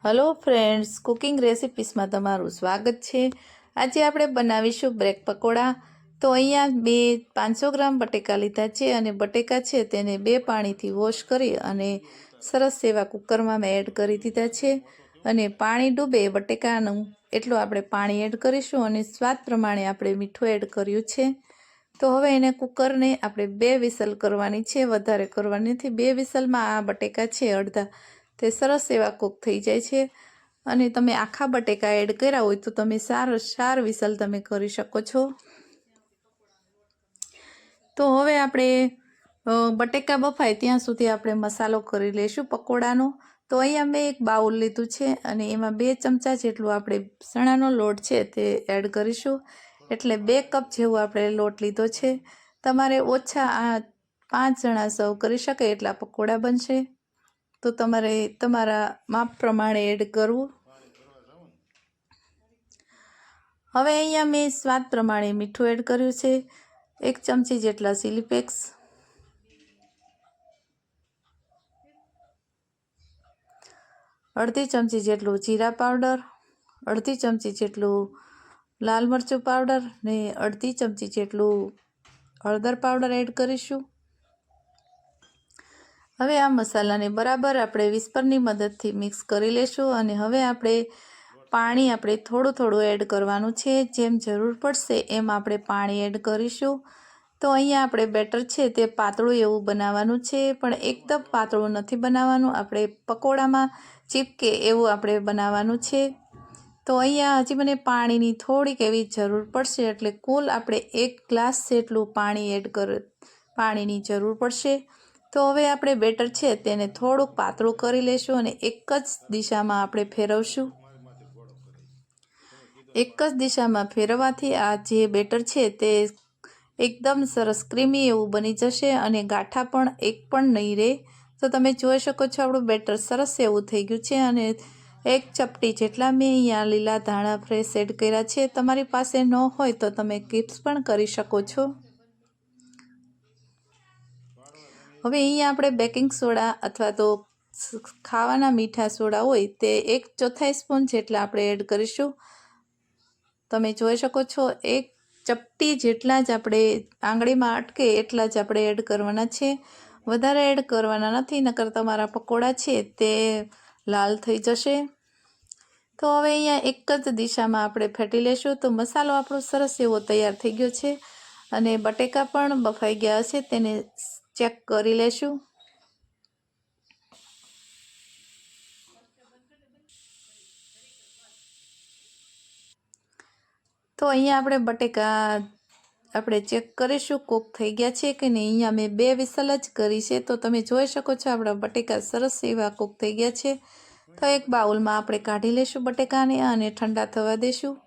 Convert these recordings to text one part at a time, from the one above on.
Hello friends, cooking recipes में तमारुं स्वागत है। आज આપણે બનાવીશું બ્રેક પકોડા। તો અહીંયા બે 500 ગ્રામ બટેકા લીધા છે અને બટેકા છે તેને બે પાણીથી વોશ કરી અને સરસ એવા કુકરમાં મેં એડ કરી દીધા છે અને પાણી ડૂબે બટેકાનું એટલું આપણે પાણી એડ કરીશું અને સ્વાદ પ્રમાણે આપણે મીઠું એડ કર્યું છે। તો હવે એને કુકરને આપણે 2 વિસલ કરવાની છે, વધારે કરવાની નથી। 2 વિસલમાં આ બટેકા છે અડધા તે સરસ એવા કૂક થઈ જાય છે અને તમે આખા બટેકા એડ કર્યા હોય તો તમે 4 વિસલ તમે કરી શકો છો। તો હવે આપણે બટેકા બફાય ત્યાં સુધી આપણે મસાલો કરી લઈશું પકોડાનો। તો અહીંયા મેં એક બાઉલ લીધું છે અને એમાં 2 ચમચા જેટલું આપણે ચણાનો લોટ છે તે એડ કરીશું, એટલે 2 કપ જેવું આપણે લોટ લીધો છે। તમારે ઓછા આ 5 જણા સર્વ કરી શકે એટલા પકોડા બનશે, તો તમારે તમારા માપ પ્રમાણે એડ કરવું। હવે અહીંયા મેં સ્વાદ પ્રમાણે મીઠું એડ કર્યું છે, 1 ચમચી જેટલા ચીલી ફ્લેક્સ, અડધી ચમચી જેટલું જીરા પાવડર, અડધી ચમચી જેટલું લાલ મરચું પાવડર ને અડધી ચમચી જેટલું હળદર પાવડર એડ કરીશું। હવે આ મસાલાને બરાબર આપણે વિસ્પરની મદદથી મિક્સ કરી લેશું અને હવે આપણે પાણી થોડું થોડું એડ કરવાનું છે, જેમ જરૂર પડશે એમ આપણે પાણી એડ કરીશું। તો અહીંયા આપણે બેટર છે તે પાતળું એવું બનાવવાનું છે, પણ એકદમ પાતળું નથી બનાવવાનું, આપણે પકોડામાં ચીપકે એવું આપણે બનાવવાનું છે। તો અહીંયા હજી મને પાણીની થોડીક એવી જરૂર પડશે, એટલે કુલ આપણે 1 ગ્લાસ જેટલું પાણીની જરૂર પડશે। તો હવે આપણે બેટર છે તેને થોડુંક પાતળું કરી લેશું અને એક જ દિશામાં આપણે ફેરવશું। એક જ દિશામાં ફેરવવાથી આ જે બેટર છે તે એકદમ સરસ ક્રીમી એવું બની જશે અને ગાંઠા પણ એક પણ નહીં રહે। તો તમે જોઈ શકો છો આપણું બેટર સરસ એવું થઈ ગયું છે અને 1 ચપટી જેટલા મેં અહીંયા લીલા ધાણા ફ્રેશ એડ કર્યા છે, તમારી પાસે ન હોય તો તમે સ્કીપ પણ કરી શકો છો। હવે અહીંયા આપણે બેકિંગ સોડા અથવા તો ખાવાના મીઠા સોડા હોય તે 1/4 સ્પૂન જેટલા આપણે એડ કરીશું। તમે જોઈ શકો છો 1 ચપટી જેટલા જ આપણે આંગળીમાં અટકે એટલા જ આપણે એડ કરવાના છે, વધારે એડ કરવાના નથી, નકર તમારા પકોડા છે તે લાલ થઈ જશે। તો હવે અહીંયા એક જ દિશામાં આપણે ફેટી લેશું। તો મસાલો આપણો સરસ એવો તૈયાર થઈ ગયો છે અને બટેકા પણ બફાઈ ગયા હશે, તેને ચેક કરી લેશું। તો અહીંયા આપણે બટેકા આપણે ચેક કરીશું કૂક થઈ ગયા છે કે નહીં। અહીંયા મેં 2 વિસલ જ કરી છે, તો તમે જોઈ શકો છો આપણા બટેકા સરસ એવા કૂક થઈ ગયા છે। તો એક બાઉલમાં આપણે કાઢી લેશું બટેકાને અને ઠંડા થવા દેશું।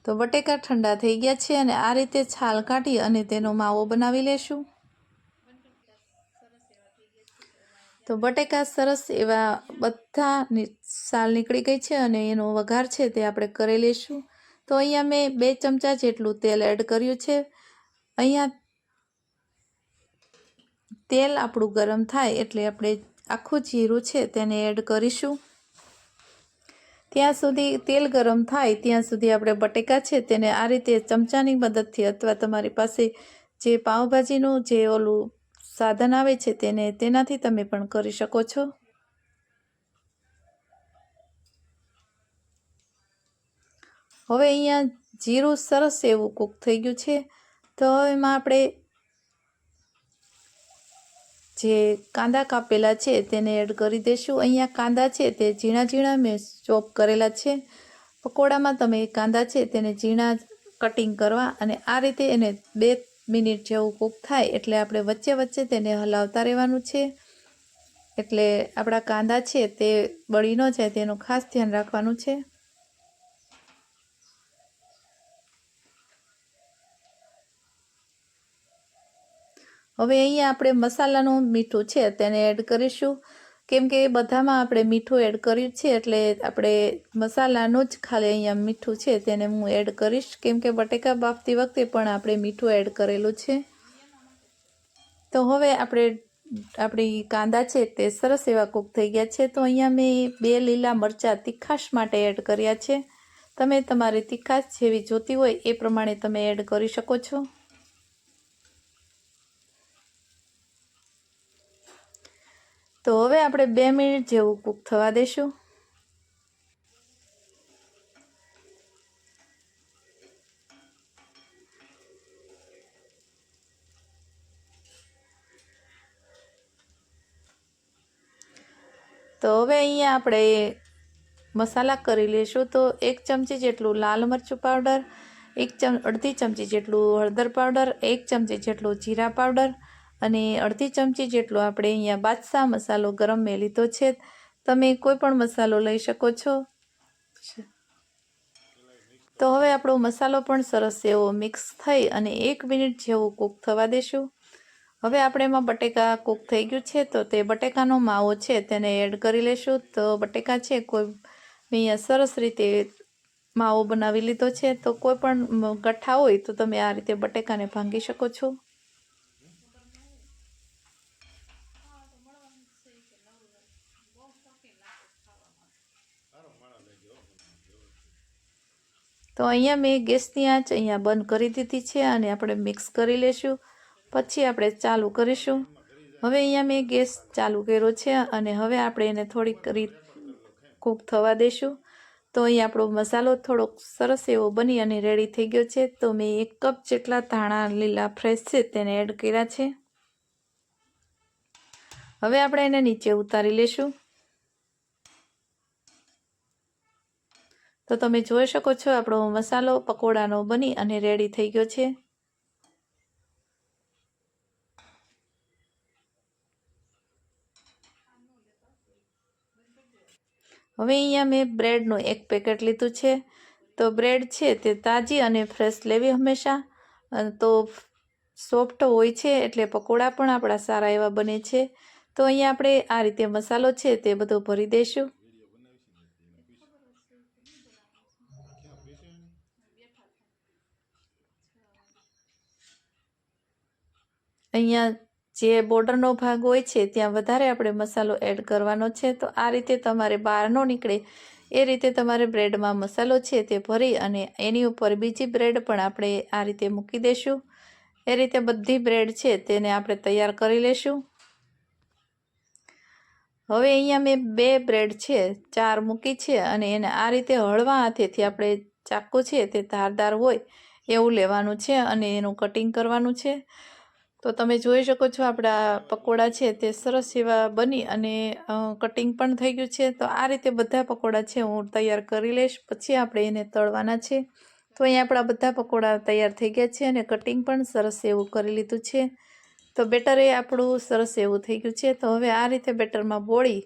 તો બટેકા ઠંડા થઈ ગયા છે અને આ રીતે છાલ કાઢી અને તેનો માવો બનાવી લેશું। તો બટેકા સરસ એવા બધા છાલ નીકળી ગઈ છે અને એનો વઘાર છે તે આપણે કરી લઈશું। તો અહીંયા મેં 2 ચમચા જેટલું તેલ એડ કર્યું છે। અહીંયા તેલ આપણું ગરમ થાય એટલે આપણે આખું જીરું છે તેને એડ કરીશું। ત્યાં સુધી તેલ ગરમ થાય ત્યાં સુધી આપણે બટેકા છે તેને આ રીતે ચમચાની મદદથી અથવા તમારી પાસે જે પાઉંભાજીનું જે ઓલું સાધન આવે છે તેનાથી તમે પણ કરી શકો છો। હવે અહીંયા જીરું સરસ એવું કૂક થઈ ગયું છે, તો એમાં આપણે જે કાંદા કાપેલા છે તેને એડ કરી દઈશું। અહીંયા કાંદા છે તે ઝીણા ઝીણા મેં ચોપ કરેલા છે। પકોડામાં તમે કાંદા છે તેને ઝીણા કટિંગ કરવા અને આ રીતે એને 2 મિનિટ જેવું કૂક થાય એટલે આપણે વચ્ચે વચ્ચે તેને હલાવતા રહેવાનું છે, એટલે આપણા કાંદા છે તે બળી ન જાય તેનું ખાસ ધ્યાન રાખવાનું છે। હવે અહીંયા આપણે મસાલાનું મીઠું છે તેને એડ કરીશું, કેમ કે બધામાં આપણે મીઠું એડ કર્યું છે એટલે આપણે મસાલાનું જ ખાલી અહીંયા મીઠું છે તેને હું એડ કરીશ, કેમ કે બટેકા બાફતી વખતે પણ આપણે મીઠું એડ કરેલું છે। તો હવે આપણી કાંદા છે તે સરસ એવા કૂક થઈ ગયા છે. તો અહીંયા મેં 2 લીલા મરચાં તીખાશ માટે એડ કર્યા છે. તમે તમારી તીખાશ જેવી જોતી હોય એ પ્રમાણે તમે એડ કરી શકો છો. તો હવે આપણે 2 મિનિટ જેવું કૂક થવા દેશું. તો હવે અહીંયા આપણે મસાલા કરી લઈશું. તો 1 ચમચી જેટલું લાલ મરચું પાવડર, અડધી ચમચી જેટલું હળદર પાવડર, 1 ચમચી જેટલું જીરા પાવડર અને અડધી ચમચી જેટલો આપણે અહીંયા બાદશાહ મસાલો ગરમ મેં લીધો છે. તમે કોઈ પણ મસાલો લઈ શકો છો. તો હવે આપણો મસાલો પણ સરસ એવો મિક્સ થઈ અને 1 મિનિટ જેવું કૂક થવા દેશું. હવે આપણે એમાં બટેકા કૂક થઈ ગયું છે. તો તે બટેકાનો માવો છે તેને એડ કરી લેશું. તો બટેકા છે કોઈ અહીંયા સરસ રીતે માવો બનાવી લીધો છે. તો કોઈ પણ ગઠ્ઠા હોય તો તમે આ રીતે બટેકાને ભાંગી શકો છો. તો અહીંયા મેં ગેસની આંચ અહીંયા બંધ કરી દીધી છે અને આપણે મિક્સ કરી લેશું. પછી આપણે ચાલુ કરીશું. હવે અહીંયા મેં ગેસ ચાલુ કર્યો છે અને હવે આપણે એને થોડીક કૂક થવા દઈશું. તો અહીંયા આપણો મસાલો થોડોક સરસ એવો બની અને રેડી થઈ ગયો છે. તો મેં 1 કપ જેટલા ધાણા લીલા ફ્રેશ છે તેને એડ કર્યા છે. હવે આપણે એને નીચે ઉતારી લેશું. તો તમે જોઈ શકો છો આપણો મસાલો પકોડાનો બની અને રેડી થઈ ગયો છે. હવે અહીંયા મેં બ્રેડનું 1 પેકેટ લીધું છે. તો બ્રેડ છે તે તાજી અને ફ્રેશ લેવી હંમેશા. તો સોફ્ટ હોય છે એટલે પકોડા પણ આપણા સારા એવા બને છે. તો અહીંયા આપણે આ રીતે મસાલો છે તે બધો ભરી દઈશું. અહીંયા જે બોર્ડરનો ભાગ હોય છે ત્યાં વધારે આપણે મસાલો એડ કરવાનો છે. તો આ રીતે તમારે બહાર ન નીકળે એ રીતે તમારે બ્રેડમાં મસાલો છે તે ભરી અને એની ઉપર બીજી બ્રેડ પણ આપણે આ રીતે મૂકી દઈશું. એ રીતે બધી બ્રેડ છે તેને આપણે તૈયાર કરી લેશું. હવે અહીંયા મેં 2 બ્રેડ છે 4 મૂકી છે અને એને આ રીતે હળવા હાથેથી આપણે ચાકુ છે તે ધારદાર હોય એવું લેવાનું છે અને એનું કટિંગ કરવાનું છે. તો તમે જોઈ શકો છો આપણા પકોડા છે તે સરસ એવા બની અને કટિંગ પણ થઈ ગયું છે. તો આ રીતે બધા પકોડા છે હું તૈયાર કરી લઈશ. પછી આપણે એને તળવાના છે. તો અહીંયા આપણા બધા પકોડા તૈયાર થઈ ગયા છે અને કટિંગ પણ સરસ એવું કરી લીધું છે. તો બેટર એ આપણું સરસ એવું થઈ ગયું છે. તો હવે આ રીતે બેટરમાં બોળી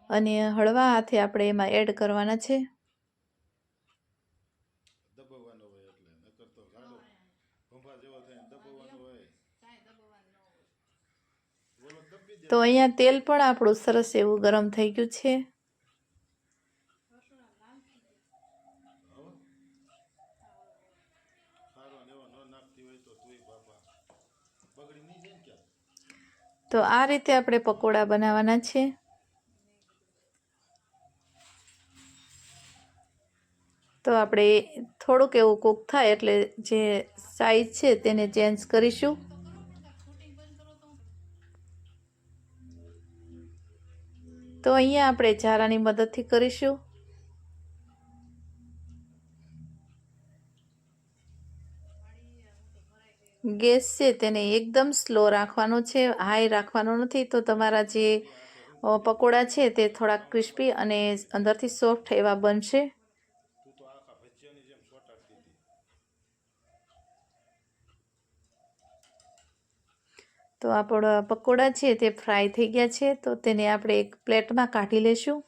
અને હળવા હાથે આપણે એમાં એડ કરવાના છે. તો અહીંયા તેલ પણ આપણું સરસ એવું ગરમ થઈ ગયું છે. તો આ રીતે આપણે પકોડા બનાવવાના છે. તો આપણે થોડુંક એવું કૂક થાય એટલે જે સાઈઝ છે તેને ચેન્જ કરીશું. તો અહીંયા આપણે ઝારાની મદદથી કરીશું. ગેસ છે તેને એકદમ સ્લો રાખવાનો છે, હાઈ રાખવાનો નથી. તો તમારા જે પકોડા છે તે થોડા ક્રિસ્પી અને અંદરથી સોફ્ટ એવા બનશે. તો આપણા પકોડા છે તે ફ્રાય થઈ ગયા છે. તો તેને આપણે એક પ્લેટમાં કાઢી લેશું.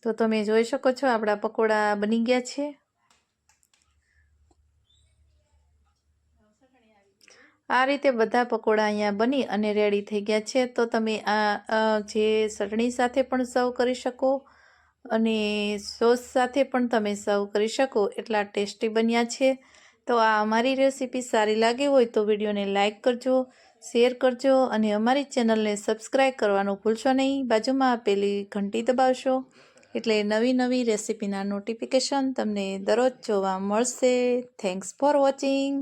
તો તમે જોઈ શકો છો આપણા પકોડા બની ગયા છે. આ રીતે બધા પકોડા અહીંયા બની અને રેડી થઈ ગયા છે. તો તમે આ જે ચટણી સાથે પણ સર્વ કરી શકો અને સોસ સાથે પણ તમે સર્વ કરી શકો એટલા ટેસ્ટી બન્યા છે. તો આ અમારી રેસીપી સારી લાગી હોય તો વિડીયોને લાઇક કરજો, શેર કરજો અને અમારી ચેનલને સબસ્ક્રાઈબ કરવાનું ભૂલશો નહીં. બાજુમાં આપેલી ઘંટી દબાવશો એટલે નવી નવી રેસીપીના નોટિફિકેશન તમને દરરોજ જોવા મળશે. Thanks for watching.